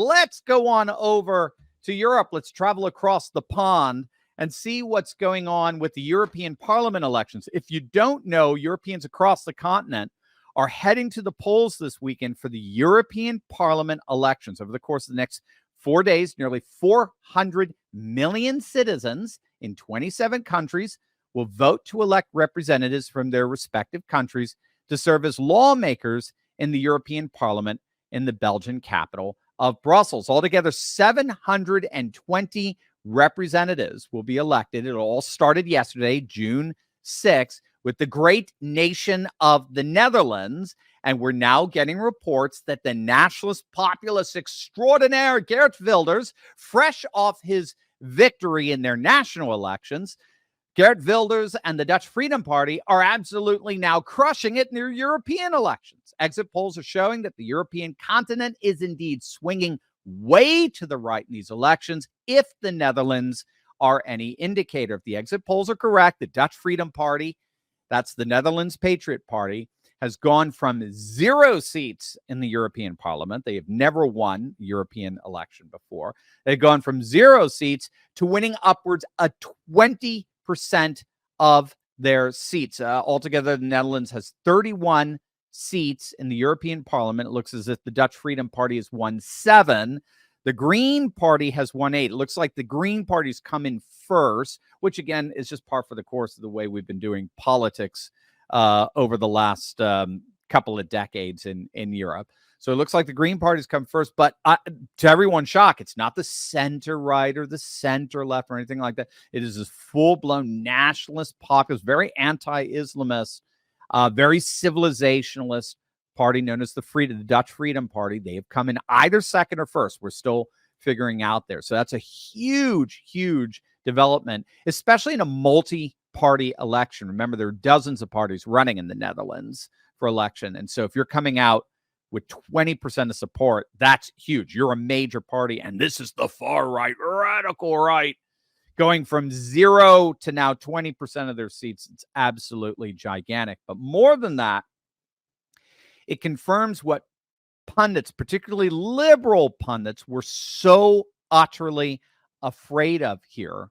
Let's go on over to Europe. Let's travel across the pond and see what's going on with the European Parliament elections. If you don't know, Europeans across the continent are heading to the polls this weekend for the European Parliament elections. Over the course of the next 4 days, nearly 400 million citizens in 27 countries will vote to elect representatives from their respective countries to serve as lawmakers in the European Parliament in the Belgian capital of Brussels. Altogether, 720 representatives will be elected. It all started yesterday, June 6th, with the great nation of the Netherlands. And we're now getting reports that the nationalist populist extraordinaire Geert Wilders, fresh off his victory in their national elections, Geert Wilders and the Dutch Freedom Party are absolutely now crushing it in their European elections. Exit polls are showing that the European continent is indeed swinging way to the right in these elections, if the Netherlands are any indicator. If the exit polls are correct, the Dutch Freedom Party, that's the Netherlands Patriot Party, has gone from 0 seats in the European Parliament. They have never won a European election before. They've gone from 0 seats to winning upwards of 20% of their seats. Altogether, the Netherlands has 31 seats in the European Parliament. It looks as if the Dutch Freedom Party has won 7. The Green Party has won 8. It looks like the Green Party's come in first, which again is just par for the course of the way we've been doing politics over the last couple of decades in Europe. So it looks like the Green Party's come first, but to everyone's shock, it's not the center right or the center left or anything like that. It is this full-blown nationalist populist, very anti-Islamist, very civilizationalist party known as the Dutch Freedom Party. They have come in either second or first. We're still figuring out there. So that's a huge, huge development, especially in a multi-party election. Remember, there are dozens of parties running in the Netherlands for election. And so if you're coming out with 20% of support, that's huge. You're a major party, and this is the far right, radical right, going from 0 to now 20% of their seats. It's absolutely gigantic. But more than that, it confirms what pundits, particularly liberal pundits, were so utterly afraid of here.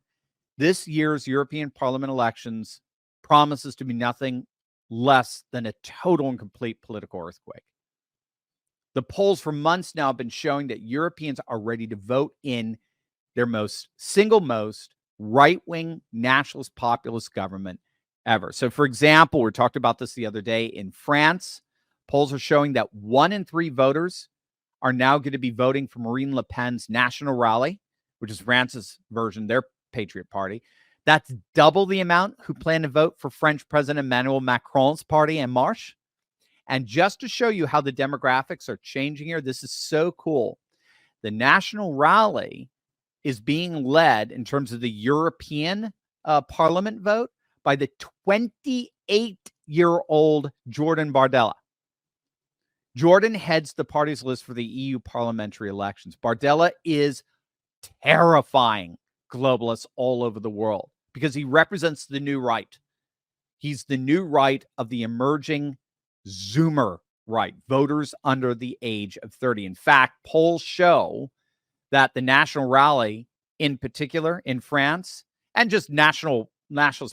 This year's European Parliament elections promises to be nothing less than a total and complete political earthquake. The polls for months now have been showing that Europeans are ready to vote in their most right-wing nationalist populist government ever. So, for example, we talked about this the other day in France. Polls are showing that 1 in 3 voters are now going to be voting for Marine Le Pen's National Rally, which is France's version, their Patriot Party. That's double the amount who plan to vote for French President Emmanuel Macron's party, En Marche. And just to show you how the demographics are changing here, this is so cool. The National Rally is being led in terms of the European Parliament vote by the 28-year-old Jordan Bardella. Jordan heads the party's list for the EU parliamentary elections. Bardella is terrifying globalists all over the world because he represents the new right. He's the new right of the emerging Zoomer right, voters under the age of 30. In fact, polls show that the National Rally, in particular in France, and just nationalist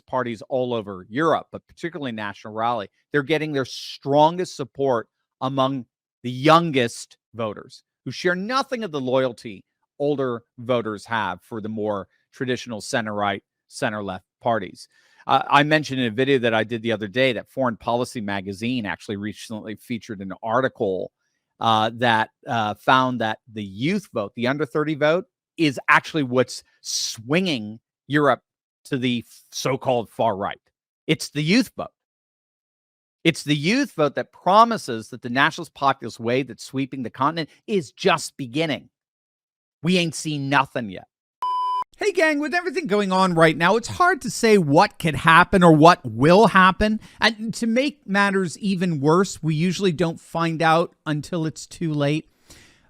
parties all over Europe, but particularly National Rally, they're getting their strongest support among the youngest voters who share nothing of the loyalty older voters have for the more traditional center-right, center-left parties. I mentioned in a video that I did the other day that Foreign Policy magazine actually recently featured an article that found that the youth vote, the under 30 vote, is actually what's swinging Europe to the so-called far right. It's the youth vote. It's the youth vote that promises that the nationalist populist wave that's sweeping the continent is just beginning. We ain't seen nothing yet. Hey gang, with everything going on right now, it's hard to say what could happen or what will happen. And to make matters even worse, we usually don't find out until it's too late.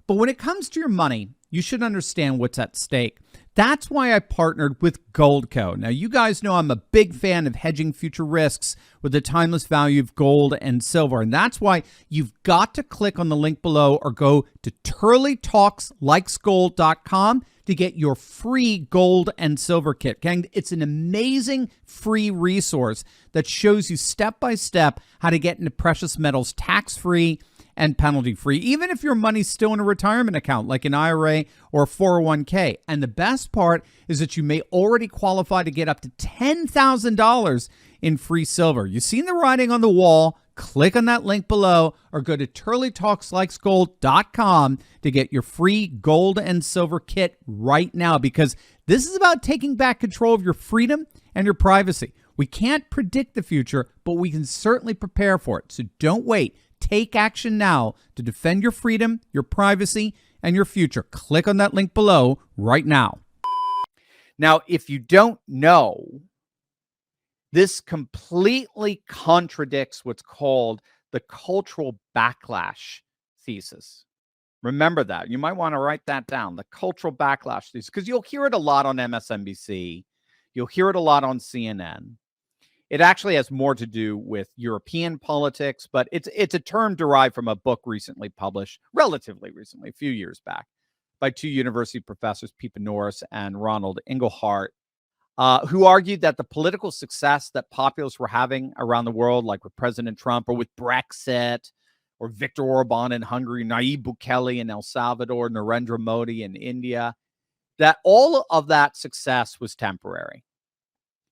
But when it comes to your money you should understand what's at stake. That's why I partnered with Goldco. Now, you guys know I'm a big fan of hedging future risks with the timeless value of gold and silver. And that's why you've got to click on the link below or go to turleytalkslikesgold.com to get your free gold and silver kit. Gang, it's an amazing free resource that shows you step by step how to get into precious metals tax-free and penalty-free, even if your money's still in a retirement account like an IRA or a 401k. And the best part is that you may already qualify to get up to $10,000 in free silver. You've seen the writing on the wall. Click on that link below or go to turleytalkslikesgold.com to get your free gold and silver kit right now, because this is about taking back control of your freedom and your privacy. We can't predict the future, but we can certainly prepare for it. So don't wait. Take action now to defend your freedom, your privacy, and your future. Click on that link below right now. Now, if you don't know, this completely contradicts what's called the cultural backlash thesis. Remember that. You might want to write that down, the cultural backlash thesis, because you'll hear it a lot on MSNBC. You'll hear it a lot on CNN. It actually has more to do with European politics, but it's a term derived from a book recently published, relatively recently, a few years back, by two university professors, Pippa Norris and Ronald Inglehart, who argued that the political success that populists were having around the world, like with President Trump or with Brexit, or Viktor Orban in Hungary, Nayib Bukele in El Salvador, Narendra Modi in India, that all of that success was temporary.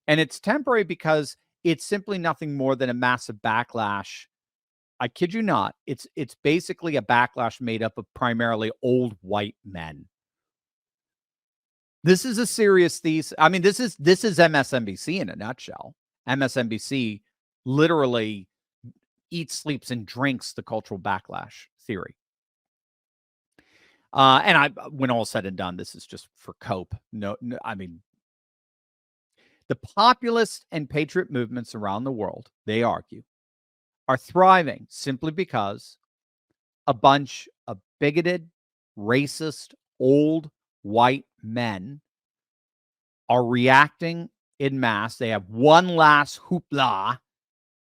And it's temporary because it's simply nothing more than a massive backlash. I kid you not. It's basically a backlash made up of primarily old white men. This is a serious thesis. I mean, this is MSNBC in a nutshell. MSNBC literally eats, sleeps, and drinks the cultural backlash theory. And when all said and done, this is just for cope. No, I mean, the populist and patriot movements around the world, they argue, are thriving simply because a bunch of bigoted, racist, old white men are reacting en masse. They have one last hoopla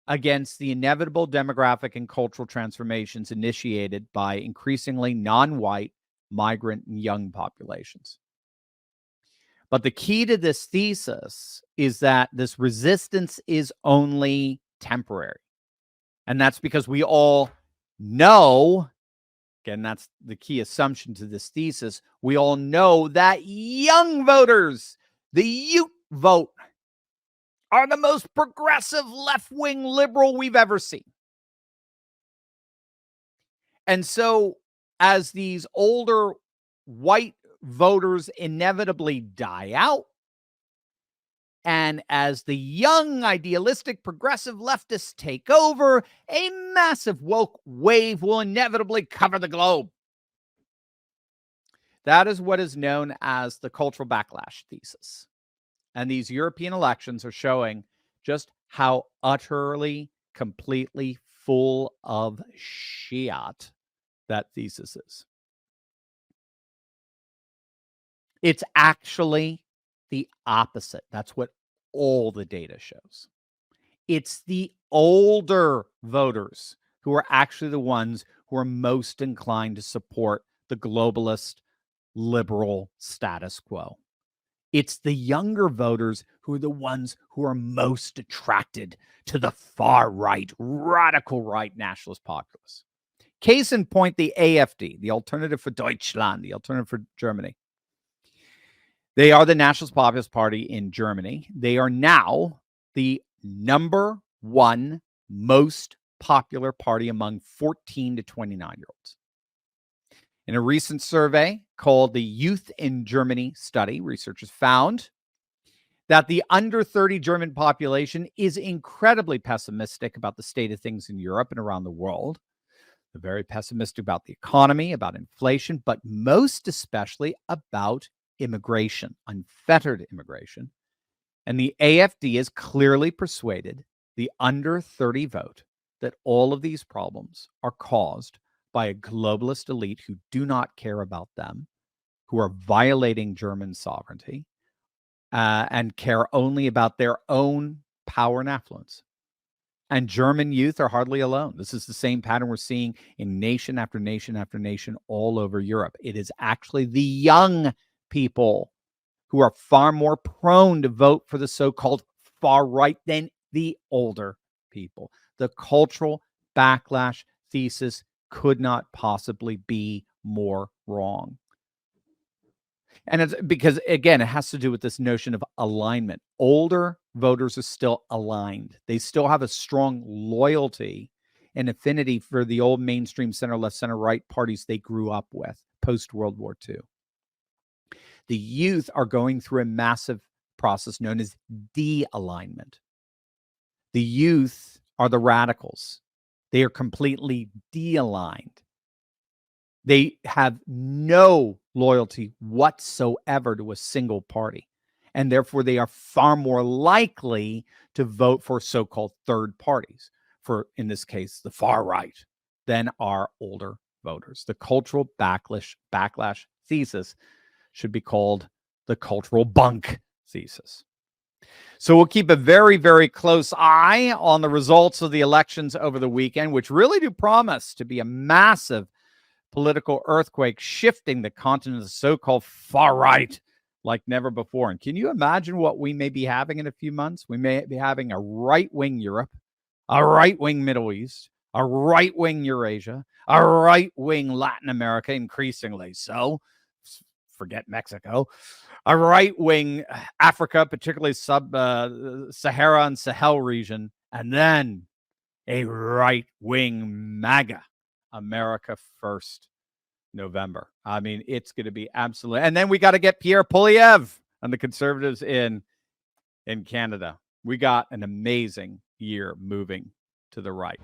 against the inevitable demographic and cultural transformations initiated by increasingly non-white, migrant, and young populations. But the key to this thesis is that this resistance is only temporary. And that's because we all know, again, that's the key assumption to this thesis, we all know that young voters, the youth vote, are the most progressive left-wing liberal we've ever seen. And so as these older white voters inevitably die out, and as the young, idealistic, progressive leftists take over, a massive woke wave will inevitably cover the globe. That is what is known as the cultural backlash thesis. And these European elections are showing just how utterly, completely full of shit that thesis is. It's actually the opposite. That's what all the data shows. It's the older voters who are actually the ones who are most inclined to support the globalist liberal status quo. It's the younger voters who are the ones who are most attracted to the far right, radical right nationalist populists. Case in point, the AfD, the Alternative for Deutschland, the Alternative for Germany. They are the Nationalist Populist Party in Germany. They are now the number one most popular party among 14 to 29-year-olds. In a recent survey called the Youth in Germany study, researchers found that the under 30 German population is incredibly pessimistic about the state of things in Europe and around the world. They're very pessimistic about the economy, about inflation, but most especially about immigration, unfettered immigration. And the AfD is clearly persuaded the under 30 vote that all of these problems are caused by a globalist elite who do not care about them, who are violating German sovereignty and care only about their own power and affluence. And German youth are hardly alone. This is the same pattern we're seeing in nation after nation after nation all over Europe. It is actually the young people who are far more prone to vote for the so-called far right than the older people. The cultural backlash thesis could not possibly be more wrong. And it's because, again, it has to do with this notion of alignment. Older voters are still aligned. They still have a strong loyalty and affinity for the old mainstream center left, center right parties they grew up with post-World War II. The youth are going through a massive process known as de-alignment. The youth are the radicals. They are completely de-aligned. They have no loyalty whatsoever to a single party. And therefore, they are far more likely to vote for so-called third parties, for, in this case, the far right, than our older voters. The cultural backlash thesis should be called the cultural bunk thesis. So we'll keep a very, very close eye on the results of the elections over the weekend, which really do promise to be a massive political earthquake shifting the continent of the so-called far right like never before. And can you imagine what we may be having in a few months? We may be having a right-wing Europe, a right-wing Middle East, a right-wing Eurasia, a right-wing Latin America, increasingly so. Forget Mexico. A right-wing Africa, particularly sub-Sahara and Sahel region, and then a right-wing MAGA, America First, November. I mean, it's going to be absolutely. And then we got to get Pierre Poilievre and the Conservatives in Canada. We got an amazing year moving to the right.